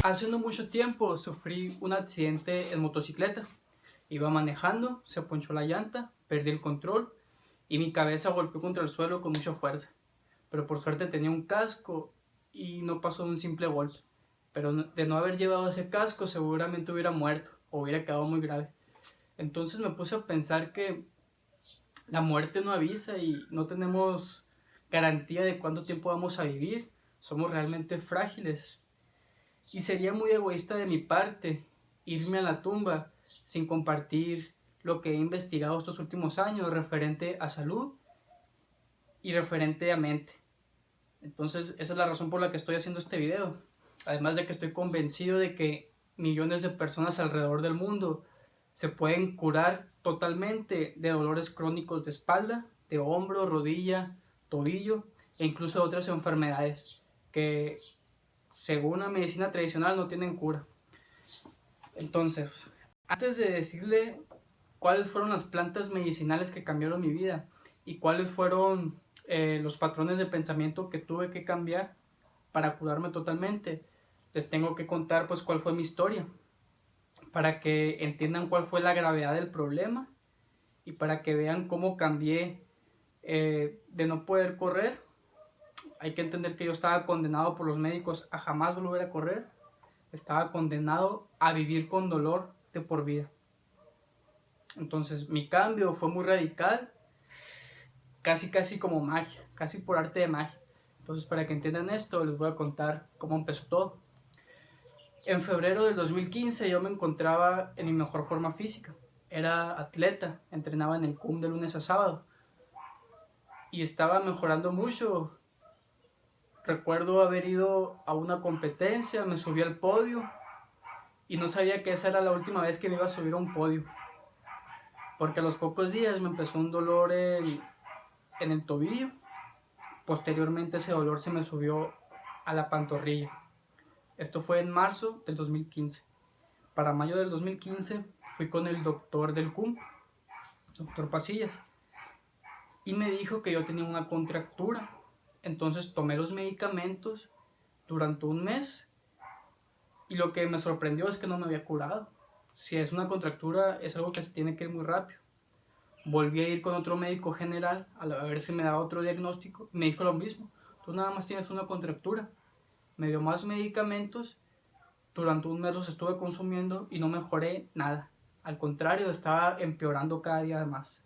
Hace no mucho tiempo sufrí un accidente en motocicleta. Iba manejando, se ponchó la llanta, perdí el control y mi cabeza golpeó contra el suelo con mucha fuerza. Pero por suerte tenía un casco y no pasó de un simple golpe. Pero de no haber llevado ese casco seguramente hubiera muerto o hubiera quedado muy grave. Entonces me puse a pensar que la muerte no avisa y no tenemos garantía de cuánto tiempo vamos a vivir. Somos realmente frágiles. Y sería muy egoísta de mi parte irme a la tumba sin compartir lo que he investigado estos últimos años referente a salud y referente a mente. Entonces esa es la razón por la que estoy haciendo este video. Además de que estoy convencido de que millones de personas alrededor del mundo se pueden curar totalmente de dolores crónicos de espalda, de hombro, rodilla, tobillo e incluso de otras enfermedades que según la medicina tradicional no tienen cura. Entonces, antes de decirle cuáles fueron las plantas medicinales que cambiaron mi vida y cuáles fueron los patrones de pensamiento que tuve que cambiar para curarme totalmente, les tengo que contar pues cuál fue mi historia, para que entiendan cuál fue la gravedad del problema y para que vean cómo cambié de no poder correr. Hay que entender que yo estaba condenado por los médicos a jamás volver a correr. Estaba condenado a vivir con dolor de por vida. Entonces mi cambio fue muy radical, casi como magia, casi por arte de magia. Entonces, para que entiendan esto, les voy a contar cómo empezó todo. En febrero del 2015 yo me encontraba en mi mejor forma física. Era atleta, entrenaba en el CUM de lunes a sábado y estaba mejorando mucho. Recuerdo haber ido a una competencia, me subí al podio y no sabía que esa era la última vez que me iba a subir a un podio, porque a los pocos días me empezó un dolor en el tobillo. Posteriormente ese dolor se me subió a la pantorrilla. Esto fue en marzo del 2015. Para mayo del 2015 fui con el doctor del CUM, doctor Pasillas, y me dijo que yo tenía una contractura. Entonces tomé los medicamentos durante un mes y lo que me sorprendió es que no me había curado. Si es una contractura es algo que se tiene que ir muy rápido. Volví a ir con otro médico general a ver si me daba otro diagnóstico. Me dijo lo mismo, tú nada más tienes una contractura. Me dio más medicamentos, durante un mes los estuve consumiendo y no mejoré nada. Al contrario, estaba empeorando cada día más.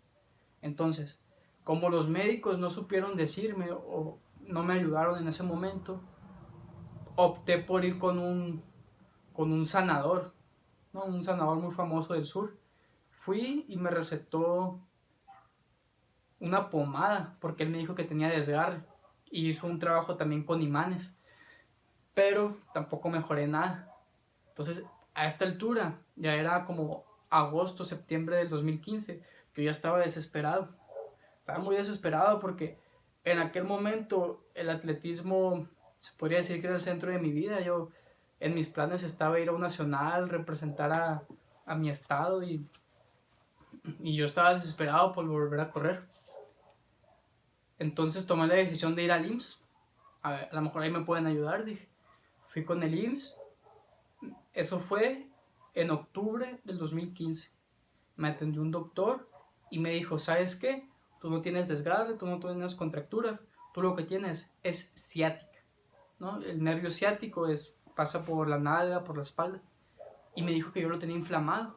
Entonces, como los médicos no supieron decirme o no me ayudaron en ese momento, opté por ir con un sanador, ¿no? Un sanador muy famoso del sur. Fui y me recetó una pomada porque él me dijo que tenía desgarre y hizo un trabajo también con imanes, pero tampoco mejoré nada. Entonces a esta altura ya era como agosto, septiembre del 2015, yo ya estaba muy desesperado porque en aquel momento el atletismo se podría decir que era el centro de mi vida. Yo en mis planes estaba ir a un nacional, representar a mi estado y yo estaba desesperado por volver a correr. Entonces tomé la decisión de ir al IMSS. A lo mejor ahí me pueden ayudar, dije. Fui con el IMSS. Eso fue en octubre del 2015. Me atendió un doctor y me dijo, ¿sabes qué? Tú no tienes desgarre, tú no tienes contracturas, tú lo que tienes es ciática, ¿no? El nervio ciático pasa por la nalga, por la espalda. Y me dijo que yo lo tenía inflamado.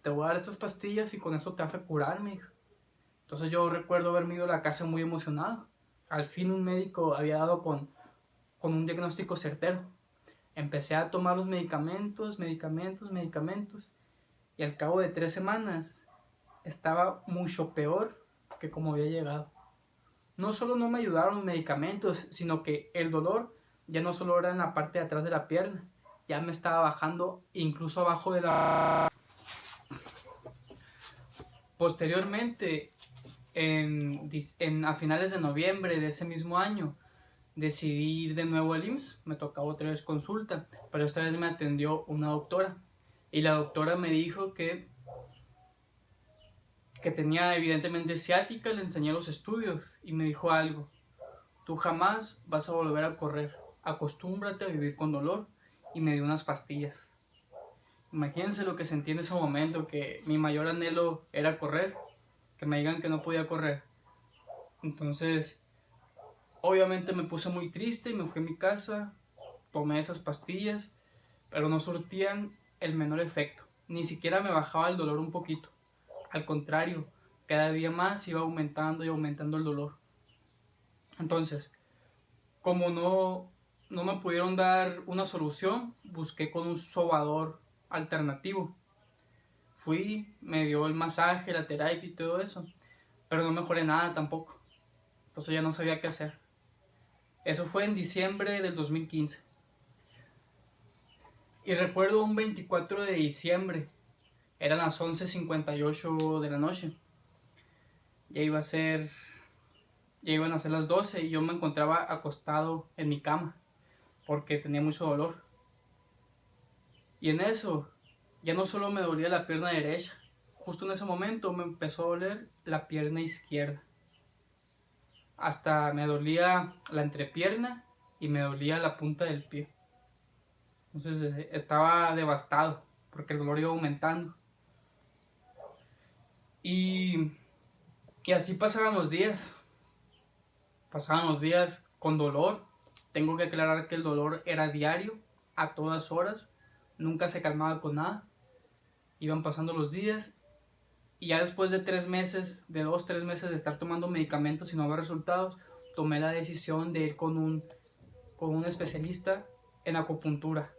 Te voy a dar estas pastillas y con eso te vas a curar, me dijo. Entonces yo recuerdo haberme ido a la casa muy emocionado. Al fin un médico había dado con un diagnóstico certero. Empecé a tomar los medicamentos y al cabo de 3 semanas estaba mucho peor que como había llegado. No solo no me ayudaron los medicamentos, sino que el dolor ya no solo era en la parte de atrás de la pierna, ya me estaba bajando incluso abajo de la... Posteriormente, a finales de noviembre de ese mismo año, decidí ir de nuevo al IMSS. Me tocaba otra vez consulta, pero esta vez me atendió una doctora y la doctora me dijo que tenía evidentemente ciática. Le enseñé los estudios y me dijo algo: tú jamás vas a volver a correr, acostúmbrate a vivir con dolor y me dio unas pastillas. Imagínense lo que sentí en ese momento, que mi mayor anhelo era correr, que me digan que no podía correr. Entonces, obviamente me puse muy triste y me fui a mi casa, tomé esas pastillas, pero no surtían el menor efecto. Ni siquiera me bajaba el dolor un poquito. Al contrario, cada día más iba aumentando y aumentando el dolor. Entonces, como no me pudieron dar una solución, busqué con un sobador alternativo. Fui, me dio el masaje, la terapia y todo eso, pero no mejoré nada tampoco. Entonces ya no sabía qué hacer. Eso fue en diciembre del 2015. Y recuerdo un 24 de diciembre, eran las 11:58 de la noche. Ya iban a ser las 12 y yo me encontraba acostado en mi cama porque tenía mucho dolor. Y en eso, ya no solo me dolía la pierna derecha, justo en ese momento me empezó a doler la pierna izquierda. Hasta me dolía la entrepierna y me dolía la punta del pie. Entonces estaba devastado porque el dolor iba aumentando. Y así pasaban los días. Pasaban los días con dolor. Tengo que aclarar que el dolor era diario, a todas horas. Nunca se calmaba con nada. Iban pasando los días. Y ya después de 3 meses, de 2-3 meses de estar tomando medicamentos y no ver resultados, tomé la decisión de ir con un especialista en acupuntura.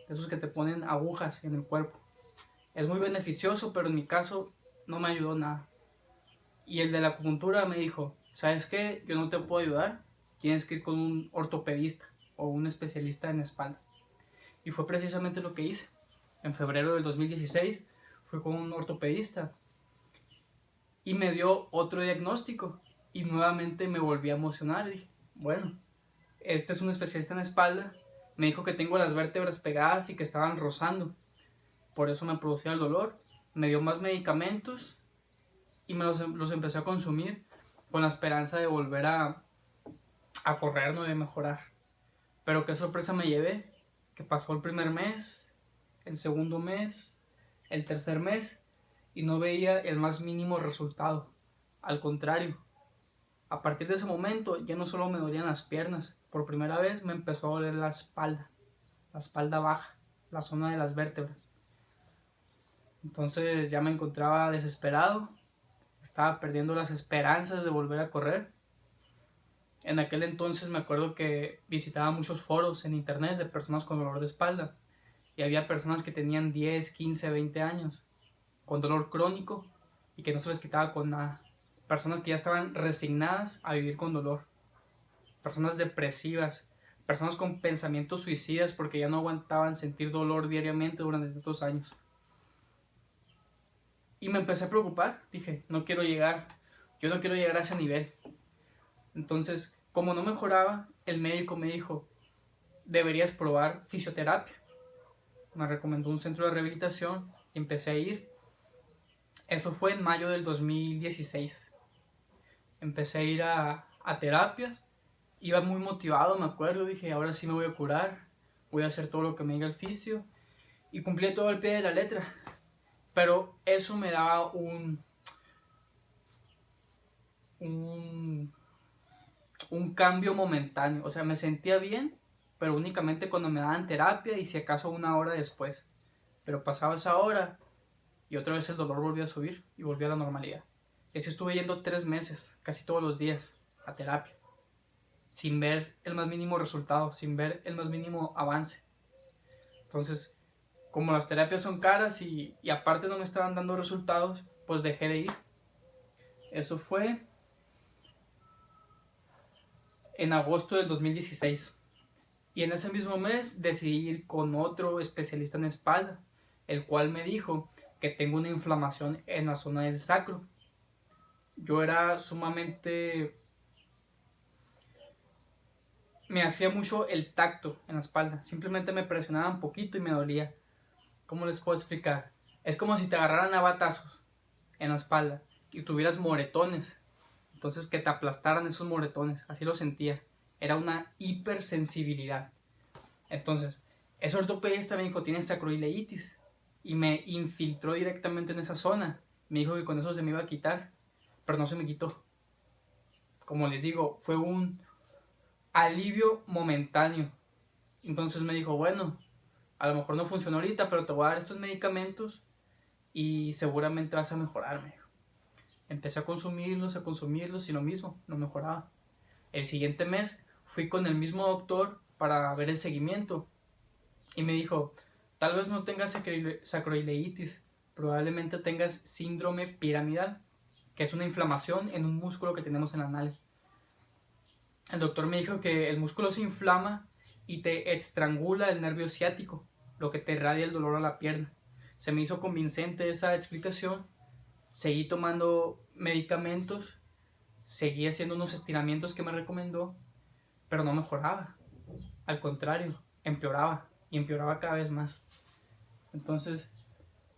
De esos que te ponen agujas en el cuerpo. Es muy beneficioso, pero en mi caso no me ayudó nada. Y el de la acupuntura me dijo, ¿sabes qué? Yo no te puedo ayudar. Tienes que ir con un ortopedista o un especialista en espalda. Y fue precisamente lo que hice. En febrero del 2016 fui con un ortopedista y me dio otro diagnóstico. Y nuevamente me volví a emocionar. Dije, bueno, este es un especialista en espalda. Me dijo que tengo las vértebras pegadas y que estaban rozando. Por eso me producía el dolor. Me dio más medicamentos y me los empecé a consumir con la esperanza de volver a correr, no de mejorar. Pero qué sorpresa me llevé, que pasó el primer mes, el segundo mes, el tercer mes y no veía el más mínimo resultado. Al contrario, a partir de ese momento ya no solo me dolían las piernas, por primera vez me empezó a doler la espalda baja, la zona de las vértebras. Entonces ya me encontraba desesperado, estaba perdiendo las esperanzas de volver a correr. En aquel entonces me acuerdo que visitaba muchos foros en internet de personas con dolor de espalda y había personas que tenían 10, 15, 20 años con dolor crónico y que no se les quitaba con nada. Personas que ya estaban resignadas a vivir con dolor. Personas depresivas, personas con pensamientos suicidas porque ya no aguantaban sentir dolor diariamente durante tantos años. Y me empecé a preocupar, dije, yo no quiero llegar a ese nivel. Entonces, como no mejoraba, el médico me dijo, deberías probar fisioterapia. Me recomendó un centro de rehabilitación y empecé a ir. Eso fue en mayo del 2016. Empecé a ir a terapia. Iba muy motivado, me acuerdo. Dije, ahora sí me voy a curar. Voy a hacer todo lo que me diga el fisio. Y cumplí todo al pie de la letra. Pero eso me daba un cambio momentáneo. O sea, me sentía bien, pero únicamente cuando me daban terapia y si acaso 1 hora después. Pero pasaba esa hora y otra vez el dolor volvía a subir y volvía a la normalidad. Y así estuve yendo 3 meses, casi todos los días, a terapia. Sin ver el más mínimo resultado, sin ver el más mínimo avance. Entonces, como las terapias son caras y aparte no me estaban dando resultados, pues dejé de ir. Eso fue en agosto del 2016. Y en ese mismo mes decidí ir con otro especialista en espalda, el cual me dijo que tengo una inflamación en la zona del sacro. Yo era sumamente... Me hacía mucho el tacto en la espalda. Simplemente me presionaba un poquito y me dolía. ¿Cómo les puedo explicar? Es como si te agarraran a batazos en la espalda y tuvieras moretones. Entonces que te aplastaran esos moretones. Así lo sentía. Era una hipersensibilidad. Entonces, Ese ortopedista me dijo, tienes sacroileitis. Y me infiltró directamente en esa zona. Me dijo que con eso se me iba a quitar, pero no se me quitó. Como les digo, fue un alivio momentáneo. Entonces me dijo, bueno, a lo mejor no funcionó ahorita, pero te voy a dar estos medicamentos y seguramente vas a mejorar, me dijo. Empecé a consumirlos y lo mismo, no mejoraba. El siguiente mes fui con el mismo doctor para ver el seguimiento y me dijo, tal vez no tengas sacroileitis, probablemente tengas síndrome piramidal, que es una inflamación en un músculo que tenemos en la nalga. El doctor me dijo que el músculo se inflama y te estrangula el nervio ciático, lo que te irradia el dolor a la pierna. Se me hizo convincente esa explicación. Seguí tomando medicamentos, seguí haciendo unos estiramientos que me recomendó, pero no mejoraba. Al contrario, empeoraba y empeoraba cada vez más. Entonces,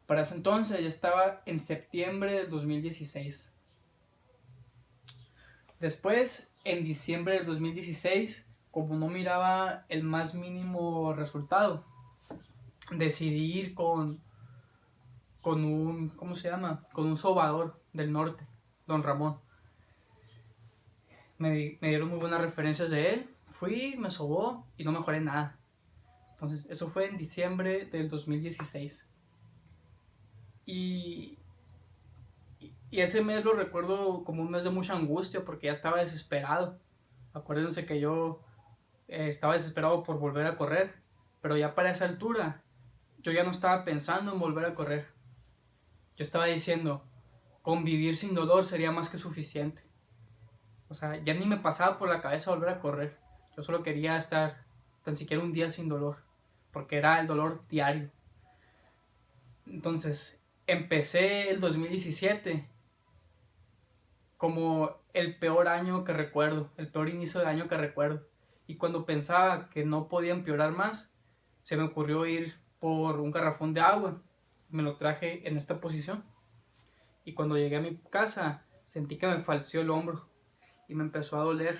para ese entonces ya estaba en septiembre del 2016. Después, en diciembre del 2016, como no miraba el más mínimo resultado, decidí ir con un, ¿cómo se llama? Con un sobador del norte, don Ramón. Me dieron muy buenas referencias de él. Fui, me sobó y no mejoré nada. Entonces, eso fue en diciembre del 2016. Y ese mes lo recuerdo como un mes de mucha angustia porque ya estaba desesperado. Acuérdense que yo estaba desesperado por volver a correr, pero ya para esa altura yo ya no estaba pensando en volver a correr. Yo estaba diciendo, convivir sin dolor sería más que suficiente. O sea, ya ni me pasaba por la cabeza volver a correr. Yo solo quería estar tan siquiera un día sin dolor, porque era el dolor diario. Entonces, empecé el 2017 como el peor año que recuerdo, el peor inicio de año que recuerdo. Y cuando pensaba que no podía empeorar más, se me ocurrió ir por un garrafón de agua. Me lo traje en esta posición. Y cuando llegué a mi casa, sentí que me falseó el hombro y me empezó a doler.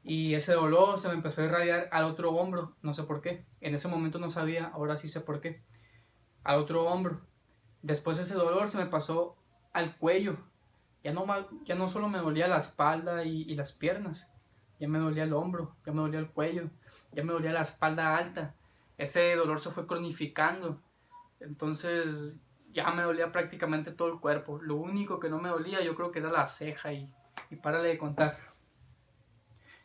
Y ese dolor se me empezó a irradiar al otro hombro, no sé por qué. En ese momento no sabía, ahora sí sé por qué. Al otro hombro. Después ese dolor se me pasó al cuello. Ya no solo me dolía la espalda y las piernas, ya me dolía el hombro, ya me dolía el cuello, ya me dolía la espalda alta. Ese dolor se fue cronificando, entonces ya me dolía prácticamente todo el cuerpo. Lo único que no me dolía yo creo que era la ceja y párale de contar.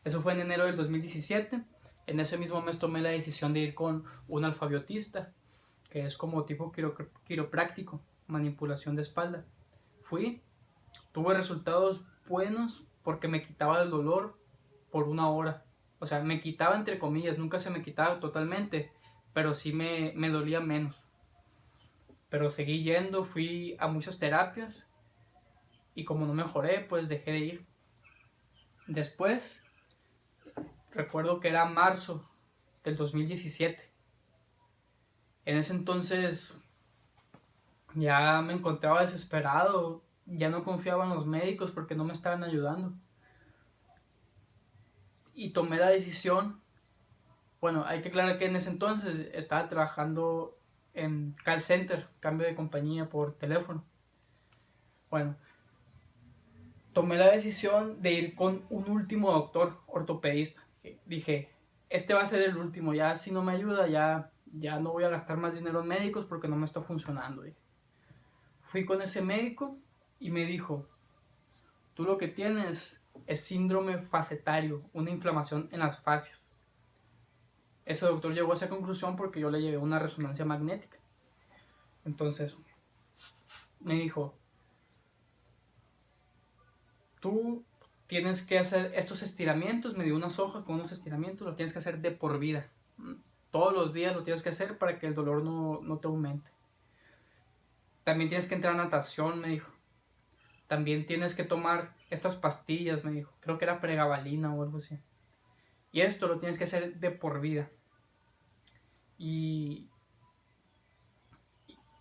Eso fue en enero del 2017. En ese mismo mes tomé la decisión de ir con un alfabiotista, que es como tipo quiropráctico, manipulación de espalda. Fui. Tuve resultados buenos porque me quitaba el dolor por una hora. O sea, me quitaba entre comillas, nunca se me quitaba totalmente, pero sí me dolía menos. Pero seguí yendo, fui a muchas terapias y como no mejoré, pues dejé de ir. Después, recuerdo que era marzo del 2017. En ese entonces ya me encontraba desesperado, ya no confiaba en los médicos porque no me estaban ayudando. Y tomé la decisión, bueno, hay que aclarar que en ese entonces estaba trabajando en call center, cambio de compañía por teléfono. Bueno, tomé la decisión de ir con un último doctor ortopedista. Dije, este va a ser el último, ya si no me ayuda, ya no voy a gastar más dinero en médicos porque no me está funcionando. Dije. Fui con ese médico y me dijo, tú lo que tienes es síndrome facetario, una inflamación en las fascias. Ese doctor llegó a esa conclusión porque yo le llevé una resonancia magnética. Entonces, me dijo, tú tienes que hacer estos estiramientos, me dio unas hojas con unos estiramientos, los tienes que hacer de por vida. Todos los días lo tienes que hacer para que el dolor no te aumente. También tienes que entrar a natación, me dijo. También tienes que tomar estas pastillas, me dijo. Creo que era pregabalina o algo así. Y esto lo tienes que hacer de por vida. Y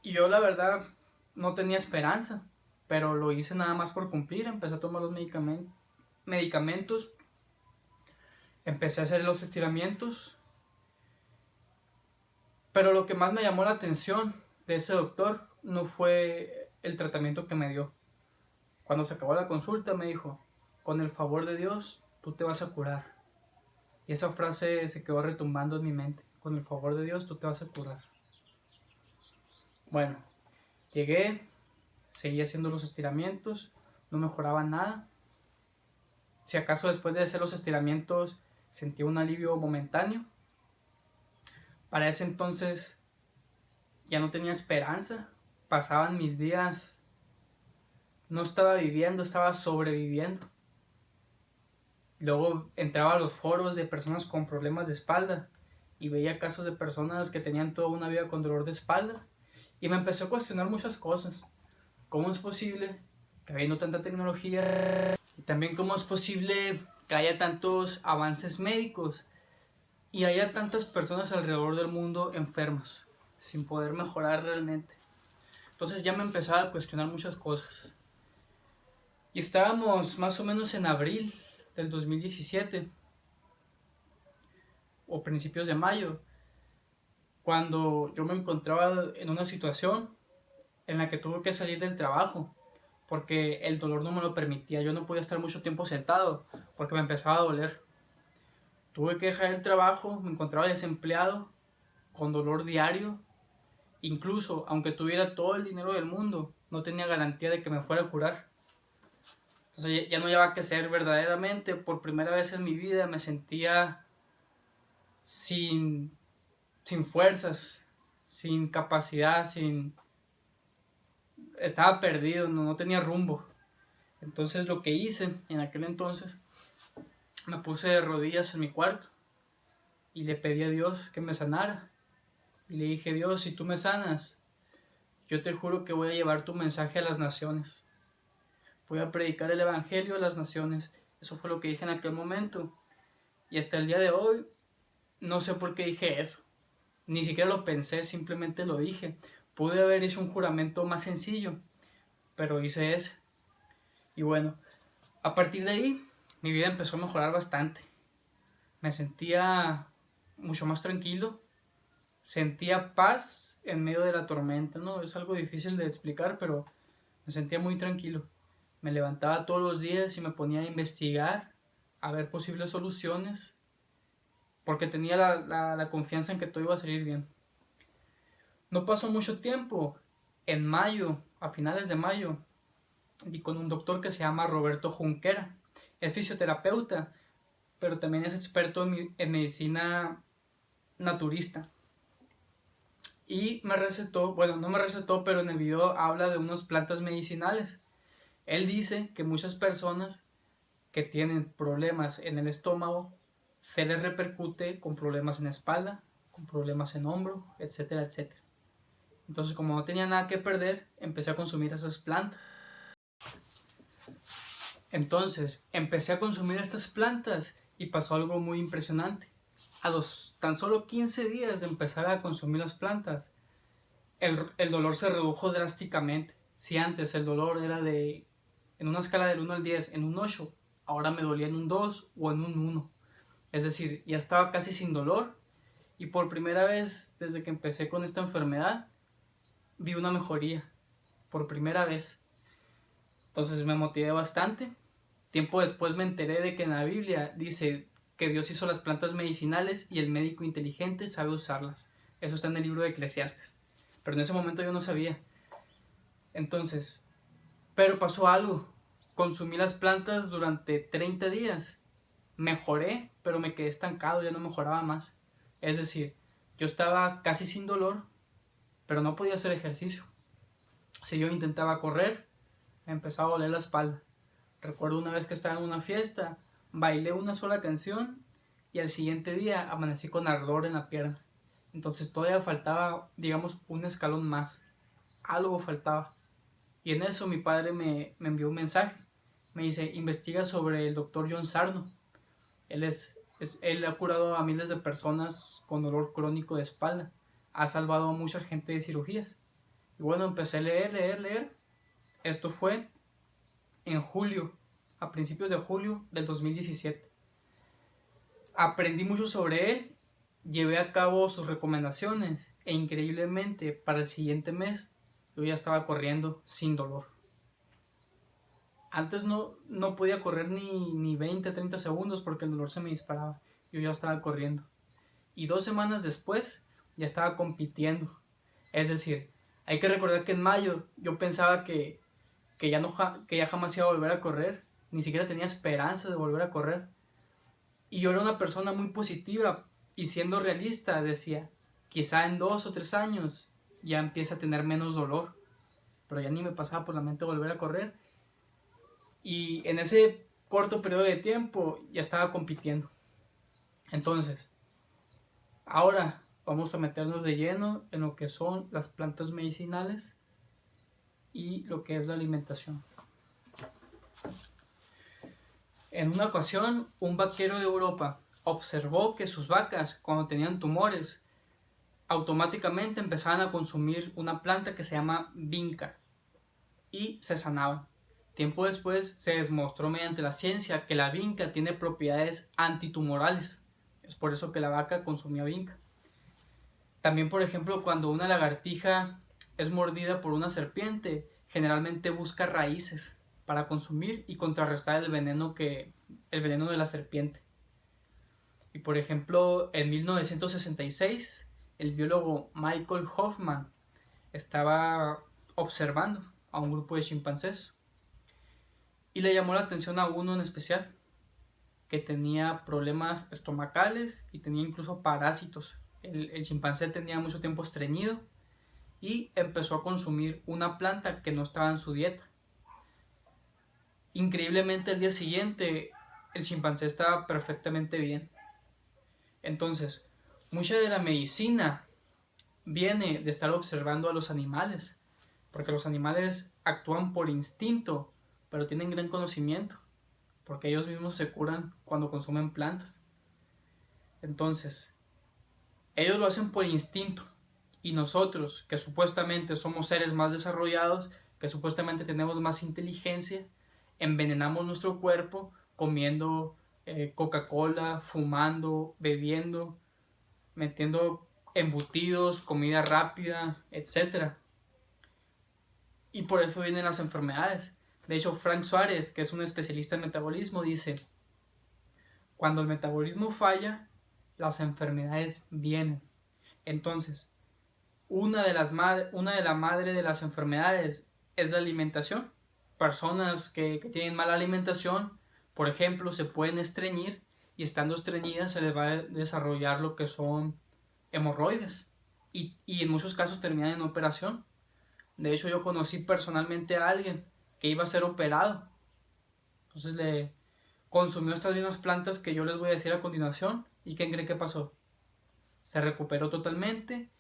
yo la verdad no tenía esperanza, pero lo hice nada más por cumplir. Empecé a tomar los medicamentos, empecé a hacer los estiramientos Pero lo que más me llamó la atención de ese doctor no fue el tratamiento que me dio. Cuando se acabó la consulta me dijo, con el favor de Dios, tú te vas a curar. Y esa frase se quedó retumbando en mi mente. Con el favor de Dios, tú te vas a curar. Bueno, llegué, seguí haciendo los estiramientos, no mejoraba nada. Si acaso después de hacer los estiramientos sentí un alivio momentáneo. Para ese entonces ya no tenía esperanza. Pasaban mis días, no estaba viviendo, estaba sobreviviendo. Luego entraba a los foros de personas con problemas de espalda y veía casos de personas que tenían toda una vida con dolor de espalda y me empecé a cuestionar muchas cosas. ¿Cómo es posible que habiendo tanta tecnología y también cómo es posible que haya tantos avances médicos y haya tantas personas alrededor del mundo enfermas sin poder mejorar realmente? Entonces ya me empezaba a cuestionar muchas cosas. Y estábamos más o menos en abril del 2017 o principios de mayo, cuando yo me encontraba en una situación en la que tuve que salir del trabajo porque el dolor no me lo permitía. Yo no podía estar mucho tiempo sentado porque me empezaba a doler. Tuve que dejar el trabajo, me encontraba desempleado, con dolor diario. Incluso, aunque tuviera todo el dinero del mundo, no tenía garantía de que me fuera a curar. Entonces ya no había qué hacer verdaderamente. Por primera vez en mi vida me sentía sin fuerzas, sin capacidad, estaba perdido, no tenía rumbo. Entonces lo que hice en aquel entonces, me puse de rodillas en mi cuarto y le pedí a Dios que me sanara. Y le dije, Dios, si tú me sanas, yo te juro que voy a llevar tu mensaje a las naciones. Voy a predicar el evangelio a las naciones. Eso fue lo que dije en aquel momento. Y hasta el día de hoy, no sé por qué dije eso. Ni siquiera lo pensé, simplemente lo dije. Pude haber hecho un juramento más sencillo, pero hice ese. Y bueno, a partir de ahí, mi vida empezó a mejorar bastante. Me sentía mucho más tranquilo. Sentía paz en medio de la tormenta, ¿no? Es algo difícil de explicar, pero me sentía muy tranquilo. Me levantaba todos los días y me ponía a investigar, a ver posibles soluciones, porque tenía la confianza en que todo iba a salir bien. No pasó mucho tiempo. En mayo, a finales de mayo, di con un doctor que se llama Roberto Junquera. Es fisioterapeuta, pero también es experto en medicina naturista. Y me recetó, bueno, no me recetó, pero en el video habla de unas plantas medicinales. Él dice que muchas personas que tienen problemas en el estómago se les repercute con problemas en la espalda, con problemas en hombro, etcétera, etcétera. Entonces, como no tenía nada que perder, empecé a consumir esas plantas. Entonces, empecé a consumir estas plantas y pasó algo muy impresionante. A los tan solo 15 días de empezar a consumir las plantas, el dolor se redujo drásticamente. Si antes el dolor era en una escala del 1 al 10, en un 8, ahora me dolía en un 2 o en un 1. Es decir, ya estaba casi sin dolor y por primera vez desde que empecé con esta enfermedad, vi una mejoría. Por primera vez. Entonces me motivé bastante. Tiempo después me enteré de que en la Biblia dice que Dios hizo las plantas medicinales y el médico inteligente sabe usarlas. Eso está en el libro de Eclesiastes. Pero en ese momento yo no sabía. Entonces, pero pasó algo. Consumí las plantas durante 30 días. Mejoré, pero me quedé estancado, ya no mejoraba más. Es decir, yo estaba casi sin dolor, pero no podía hacer ejercicio. Si yo intentaba correr, me empezaba a doler la espalda. Recuerdo una vez que estaba en una fiesta, bailé una sola canción y al siguiente día amanecí con ardor en la pierna. Entonces todavía faltaba, digamos, un escalón más. Algo faltaba. Y en eso mi padre me envió un mensaje. Me dice, investiga sobre el doctor John Sarno. Él ha curado a miles de personas con dolor crónico de espalda. Ha salvado a mucha gente de cirugías. Y bueno, empecé a leer. Esto fue en julio, a principios de julio del 2017. Aprendí mucho sobre él, llevé a cabo sus recomendaciones e increíblemente para el siguiente mes yo ya estaba corriendo sin dolor. Antes no podía correr ni 20, 30 segundos porque el dolor se me disparaba. Yo ya estaba corriendo. Y 2 semanas después ya estaba compitiendo. Es decir, hay que recordar que en mayo yo pensaba que ya jamás iba a volver a correr. Ni siquiera tenía esperanza de volver a correr. Y yo era una persona muy positiva y siendo realista decía, quizá en 2 o 3 años ya empiece a tener menos dolor. Pero ya ni me pasaba por la mente volver a correr. Y en ese corto periodo de tiempo ya estaba compitiendo. Entonces, ahora vamos a meternos de lleno en lo que son las plantas medicinales y lo que es la alimentación. En una ocasión, un vaquero de Europa observó que sus vacas, cuando tenían tumores, automáticamente empezaban a consumir una planta que se llama vinca y se sanaban. Tiempo después se demostró mediante la ciencia que la vinca tiene propiedades antitumorales. Es por eso que la vaca consumía vinca. También, por ejemplo, cuando una lagartija es mordida por una serpiente, generalmente busca raíces para consumir y contrarrestar el veneno de la serpiente. Y por ejemplo, en 1966, el biólogo Michael Hoffman estaba observando a un grupo de chimpancés y le llamó la atención a uno en especial que tenía problemas estomacales y tenía incluso parásitos. El chimpancé tenía mucho tiempo estreñido y empezó a consumir una planta que no estaba en su dieta. Increíblemente, al día siguiente el chimpancé estaba perfectamente bien. Entonces, mucha de la medicina viene de estar observando a los animales, porque los animales actúan por instinto, pero tienen gran conocimiento, porque ellos mismos se curan cuando consumen plantas. Entonces, ellos lo hacen por instinto, y nosotros, que supuestamente somos seres más desarrollados, que supuestamente tenemos más inteligencia, envenenamos nuestro cuerpo comiendo Coca-Cola, fumando, bebiendo, metiendo embutidos, comida rápida, etc. Y por eso vienen las enfermedades. De hecho, Frank Suárez, que es un especialista en metabolismo, dice, cuando el metabolismo falla, las enfermedades vienen. Entonces, una de las madres de las enfermedades es la alimentación. Personas que tienen mala alimentación, por ejemplo, se pueden estreñir y estando estreñidas se les va a desarrollar lo que son hemorroides y en muchos casos terminan en operación. De hecho, yo conocí personalmente a alguien que iba a ser operado. Entonces le consumió estas mismas plantas que yo les voy a decir a continuación. ¿Y quién cree que pasó? Se recuperó totalmente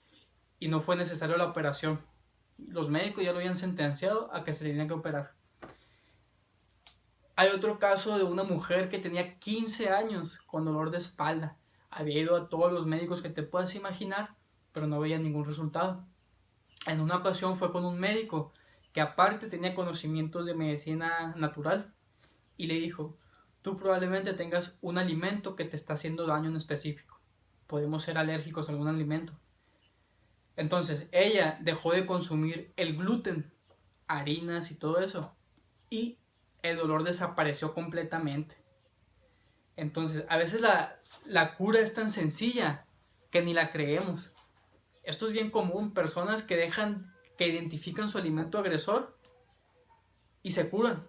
y no fue necesaria la operación. Los médicos ya lo habían sentenciado a que se le tenía que operar. Hay otro caso de una mujer que tenía 15 años con dolor de espalda. Había ido a todos los médicos que te puedas imaginar, pero no veía ningún resultado. En una ocasión fue con un médico que aparte tenía conocimientos de medicina natural y le dijo, tú probablemente tengas un alimento que te está haciendo daño en específico. Podemos ser alérgicos a algún alimento. Entonces ella dejó de consumir el gluten, harinas y todo eso, y el dolor desapareció completamente. Entonces a veces la cura es tan sencilla que ni la creemos. Esto es bien común, personas que identifican su alimento agresor y se curan.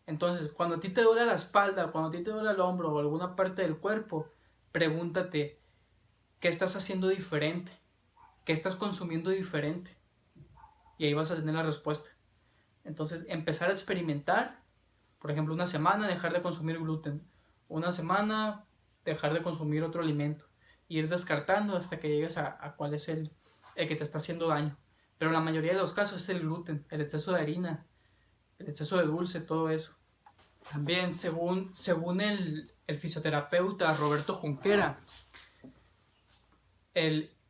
Entonces, cuando a ti te duele la espalda, cuando a ti te duele el hombro o alguna parte del cuerpo, pregúntate, ¿qué estás haciendo diferente? ¿Qué estás consumiendo diferente? Y ahí vas a tener la respuesta. Entonces, empezar a experimentar, por ejemplo, una semana dejar de consumir gluten, una semana dejar de consumir otro alimento, e ir descartando hasta que llegues a cuál es el que te está haciendo daño. Pero la mayoría de los casos es el gluten, el exceso de harina, el exceso de dulce, todo eso. También, según el fisioterapeuta Roberto Junquera,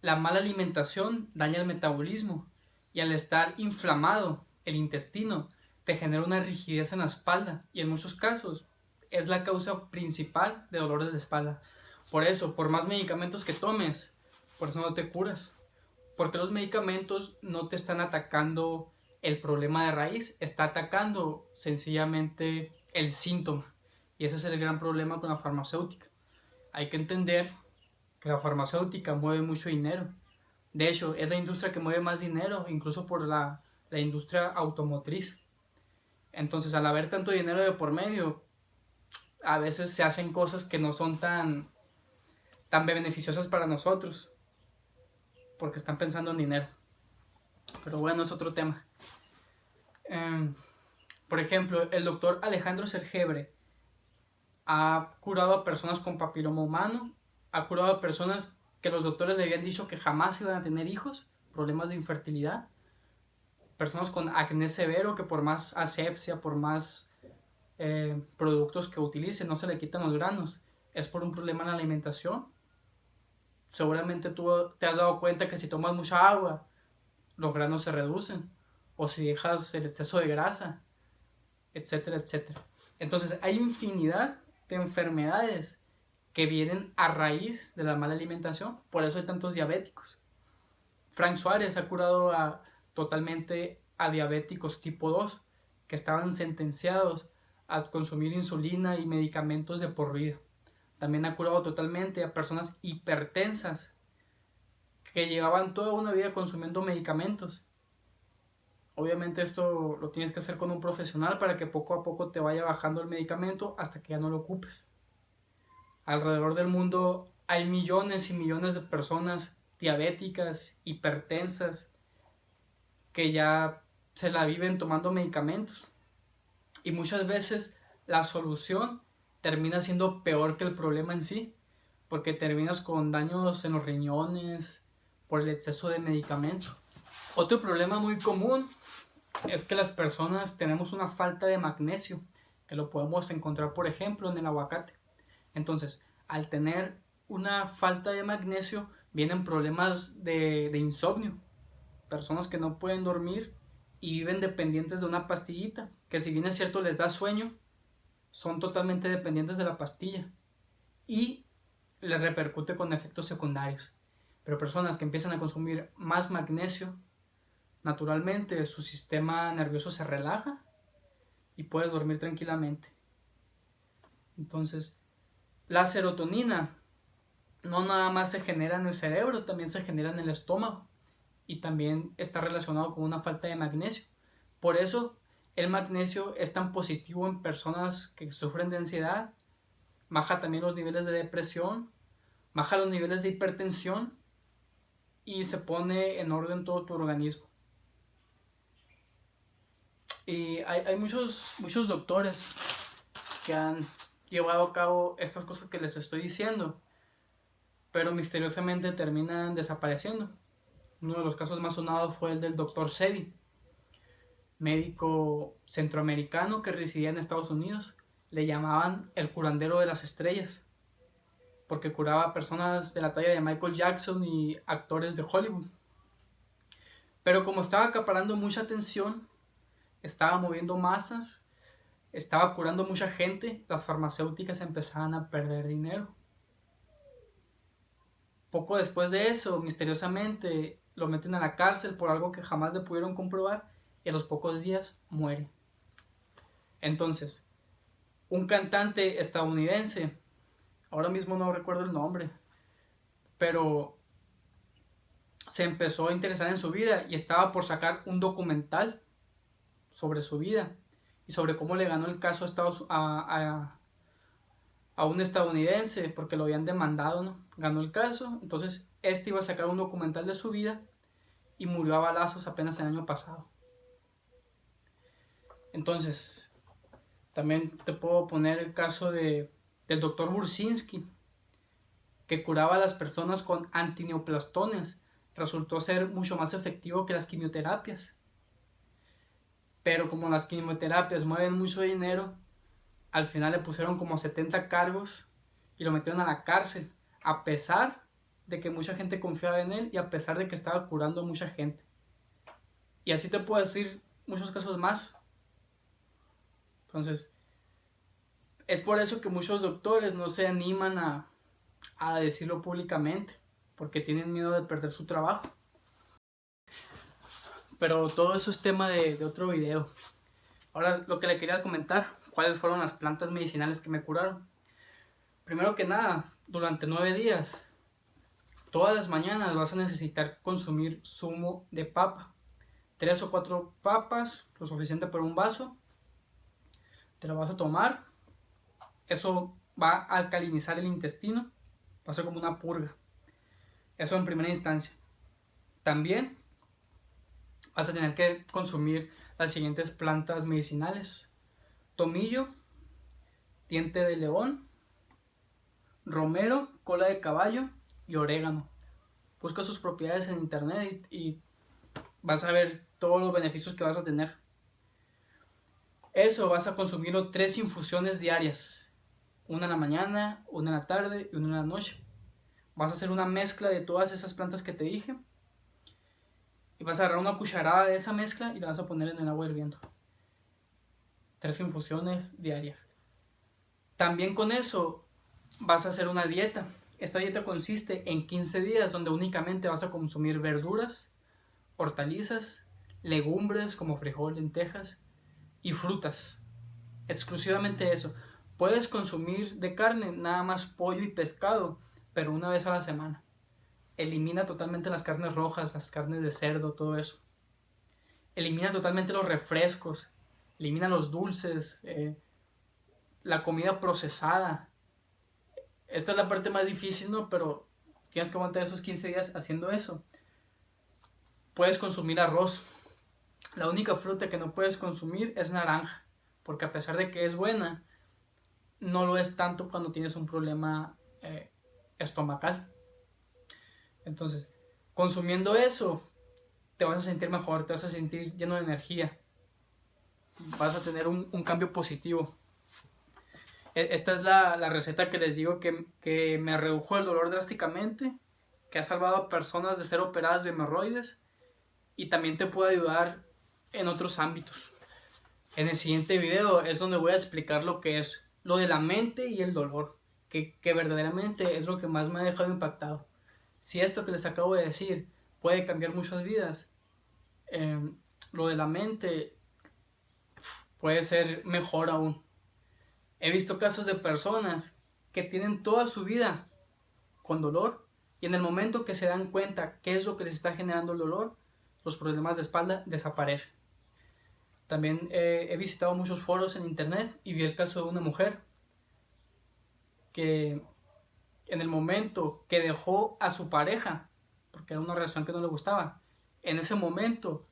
la mala alimentación daña el metabolismo y al estar inflamado el intestino te genera una rigidez en la espalda y en muchos casos es la causa principal de dolores de espalda. Por eso, por más medicamentos que tomes, por eso no te curas. Porque los medicamentos no te están atacando el problema de raíz, está atacando sencillamente el síntoma. Y ese es el gran problema con la farmacéutica. Hay que entender que la farmacéutica mueve mucho dinero. De hecho, es la industria que mueve más dinero, incluso por la industria automotriz. Entonces, al haber tanto dinero de por medio, a veces se hacen cosas que no son tan beneficiosas para nosotros, porque están pensando en dinero. Pero bueno, es otro tema. Por ejemplo, el doctor Alejandro Sergebre ha curado a personas con papiloma humano, ha curado a personas que los doctores le habían dicho que jamás iban a tener hijos, problemas de infertilidad, personas con acné severo que por más asepsia, por más productos que utilicen, no se le quitan los granos, es por un problema en la alimentación. Seguramente tú te has dado cuenta que si tomas mucha agua, los granos se reducen, o si dejas el exceso de grasa, etcétera, etcétera. Entonces hay infinidad de enfermedades que vienen a raíz de la mala alimentación, por eso hay tantos diabéticos. Frank Suárez ha curado totalmente a diabéticos tipo 2 que estaban sentenciados a consumir insulina y medicamentos de por vida. También ha curado totalmente a personas hipertensas que llevaban toda una vida consumiendo medicamentos. Obviamente esto lo tienes que hacer con un profesional para que poco a poco te vaya bajando el medicamento hasta que ya no lo ocupes. Alrededor del mundo hay millones y millones de personas diabéticas, hipertensas, que ya se la viven tomando medicamentos. Y muchas veces la solución termina siendo peor que el problema en sí, porque terminas con daños en los riñones por el exceso de medicamento. Otro problema muy común es que las personas tenemos una falta de magnesio, que lo podemos encontrar por ejemplo en el aguacate. Entonces, al tener una falta de magnesio, vienen problemas de insomnio. Personas que no pueden dormir y viven dependientes de una pastillita, que si bien es cierto les da sueño, son totalmente dependientes de la pastilla y les repercute con efectos secundarios. Pero personas que empiezan a consumir más magnesio, naturalmente su sistema nervioso se relaja y puede dormir tranquilamente. Entonces, la serotonina no nada más se genera en el cerebro, también se genera en el estómago y también está relacionado con una falta de magnesio. Por eso el magnesio es tan positivo en personas que sufren de ansiedad, baja también los niveles de depresión, baja los niveles de hipertensión y se pone en orden todo tu organismo. Y hay muchos doctores que han llevado a cabo estas cosas que les estoy diciendo, pero misteriosamente terminan desapareciendo. Uno de los casos más sonados fue el del Dr. Sebi, médico centroamericano que residía en Estados Unidos. Le llamaban el curandero de las estrellas, porque curaba a personas de la talla de Michael Jackson y actores de Hollywood. Pero como estaba acaparando mucha atención, estaba moviendo masas, estaba curando mucha gente, las farmacéuticas empezaban a perder dinero. Poco después de eso, misteriosamente, lo meten a la cárcel por algo que jamás le pudieron comprobar y a los pocos días muere. Entonces, un cantante estadounidense, ahora mismo no recuerdo el nombre, pero se empezó a interesar en su vida y estaba por sacar un documental sobre su vida y sobre cómo le ganó el caso a un estadounidense porque lo habían demandado, ¿no? Ganó el caso, entonces este iba a sacar un documental de su vida y murió a balazos apenas el año pasado. Entonces, también te puedo poner el caso del doctor Bursinski, que curaba a las personas con antineoplastones. Resultó ser mucho más efectivo que las quimioterapias. Pero como las quimioterapias mueven mucho dinero, al final le pusieron como 70 cargos y lo metieron a la cárcel, a pesar de que mucha gente confiaba en él y a pesar de que estaba curando a mucha gente. Y así te puedo decir muchos casos más. Entonces, es por eso que muchos doctores no se animan a decirlo públicamente, porque tienen miedo de perder su trabajo. pero todo eso es tema de otro video. Ahora lo que le quería comentar, cuáles fueron las plantas medicinales que me curaron. Primero que nada, durante 9 días, todas las mañanas vas a necesitar consumir zumo de papa. 3 o 4 papas, lo suficiente para un vaso. Te lo vas a tomar. Eso va a alcalinizar el intestino. Va a ser como una purga. Eso en primera instancia. También vas a tener que consumir las siguientes plantas medicinales: tomillo, diente de león, romero, cola de caballo y orégano. Busca sus propiedades en internet y vas a ver todos los beneficios que vas a tener. Eso vas a consumirlo 3 infusiones diarias. Una en la mañana, una en la tarde y una en la noche. Vas a hacer una mezcla de todas esas plantas que te dije. Y vas a agarrar una cucharada de esa mezcla y la vas a poner en el agua hirviendo. 3 infusiones diarias. También con eso vas a hacer una dieta. Esta dieta consiste en 15 días donde únicamente vas a consumir verduras, hortalizas, legumbres como frijol, lentejas y frutas. Exclusivamente eso. Puedes consumir de carne nada más pollo y pescado, pero una vez a la semana. Elimina totalmente las carnes rojas, las carnes de cerdo, todo eso. Elimina totalmente los refrescos. Elimina los dulces, la comida procesada. Esta es la parte más difícil, ¿no? Pero tienes que aguantar esos 15 días haciendo eso. Puedes consumir arroz. La única fruta que no puedes consumir es naranja, porque a pesar de que es buena, no lo es tanto cuando tienes un problema estomacal. Entonces, consumiendo eso, te vas a sentir mejor, te vas a sentir lleno de energía. Vas a tener un cambio positivo. Esta es la receta que les digo que me redujo el dolor drásticamente, que ha salvado a personas de ser operadas de hemorroides y también te puede ayudar en otros ámbitos. En el siguiente video es donde voy a explicar lo que es lo de la mente y el dolor, que verdaderamente es lo que más me ha dejado impactado. Si esto que les acabo de decir puede cambiar muchas vidas, lo de la mente puede ser mejor aún. He visto casos de personas que tienen toda su vida con dolor y en el momento que se dan cuenta qué es lo que les está generando el dolor, los problemas de espalda desaparecen. También he visitado muchos foros en internet y vi el caso de una mujer que en el momento que dejó a su pareja, porque era una relación que no le gustaba, en ese momento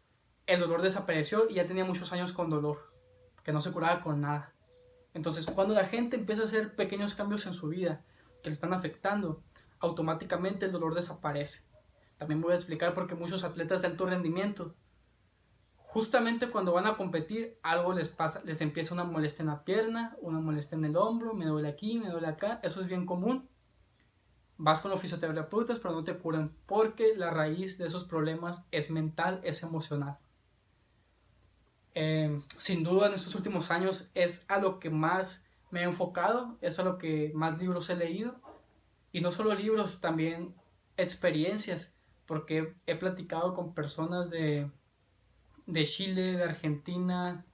el dolor desapareció y ya tenía muchos años con dolor, que no se curaba con nada. Entonces, cuando la gente empieza a hacer pequeños cambios en su vida que le están afectando, automáticamente el dolor desaparece. También voy a explicar por qué muchos atletas de alto rendimiento, justamente cuando van a competir, algo les pasa, les empieza una molestia en la pierna, una molestia en el hombro, me duele aquí, me duele acá, eso es bien común. Vas con los fisioterapeutas, pero no te curan, porque la raíz de esos problemas es mental, es emocional. Sin duda en estos últimos años es a lo que más me he enfocado, es a lo que más libros he leído, y no solo libros, también experiencias, porque he platicado con personas de Chile, de Argentina,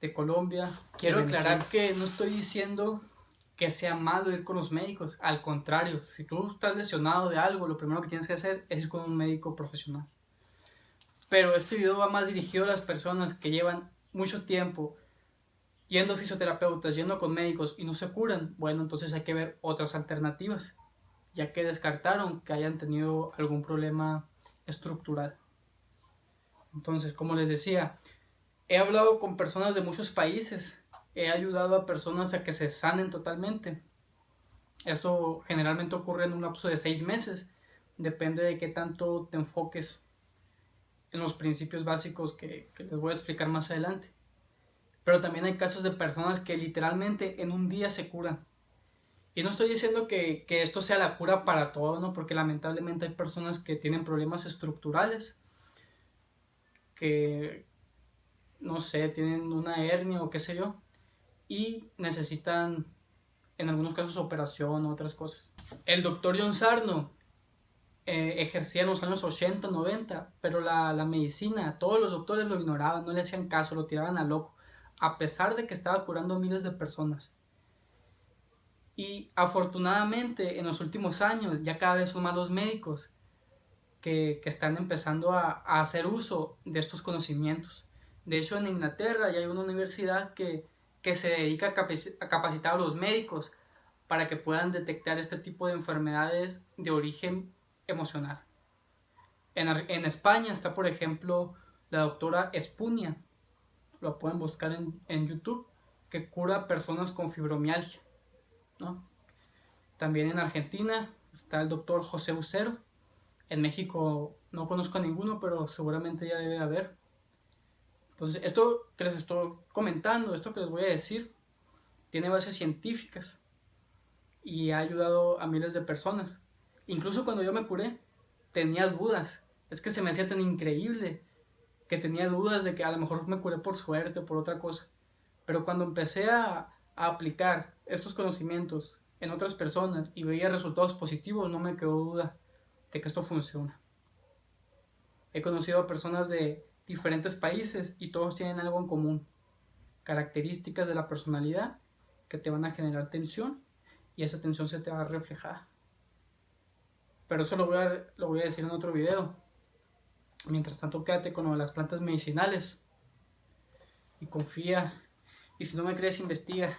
de Colombia. Quiero aclarar que no estoy diciendo que sea malo ir con los médicos, al contrario, si tú estás lesionado de algo, lo primero que tienes que hacer es ir con un médico profesional. Pero este video va más dirigido a las personas que llevan mucho tiempo yendo a fisioterapeutas, yendo con médicos y no se curan. Bueno, entonces hay que ver otras alternativas, ya que descartaron que hayan tenido algún problema estructural. Entonces, como les decía, he hablado con personas de muchos países, he ayudado a personas a que se sanen totalmente. Esto generalmente ocurre en un lapso de 6 meses, depende de qué tanto te enfoques en los principios básicos que les voy a explicar más adelante. Pero también hay casos de personas que literalmente en un día se curan. Y no estoy diciendo que esto sea la cura para todo, ¿no? Porque lamentablemente hay personas que tienen problemas estructurales, que, no sé, tienen una hernia o qué sé yo, y necesitan, en algunos casos, operación o otras cosas. El doctor John Sarno ejercía en los años 80, 90, pero la medicina, todos los doctores lo ignoraban, no le hacían caso, lo tiraban a loco, a pesar de que estaba curando a miles de personas. Y afortunadamente en los últimos años ya cada vez son más los médicos que están empezando a hacer uso de estos conocimientos. De hecho, en Inglaterra ya hay una universidad que se dedica a capacitar a los médicos para que puedan detectar este tipo de enfermedades de origen emocional. En España está, por ejemplo, la doctora Espunia, lo pueden buscar en YouTube, que cura personas con fibromialgia, ¿no? También en Argentina está el doctor José Ucero. En México no conozco a ninguno, pero seguramente ya debe haber. Entonces, esto que les estoy comentando, esto que les voy a decir, tiene bases científicas y ha ayudado a miles de personas. Incluso cuando yo me curé, tenía dudas. Es que se me hacía tan increíble que tenía dudas de que a lo mejor me curé por suerte o por otra cosa. Pero cuando empecé a aplicar estos conocimientos en otras personas y veía resultados positivos, no me quedó duda de que esto funciona. He conocido a personas de diferentes países y todos tienen algo en común. Características de la personalidad que te van a generar tensión y esa tensión se te va a reflejar. Pero eso lo voy a decir en otro video. Mientras tanto, quédate con las plantas medicinales y confía. Y si no me crees, investiga.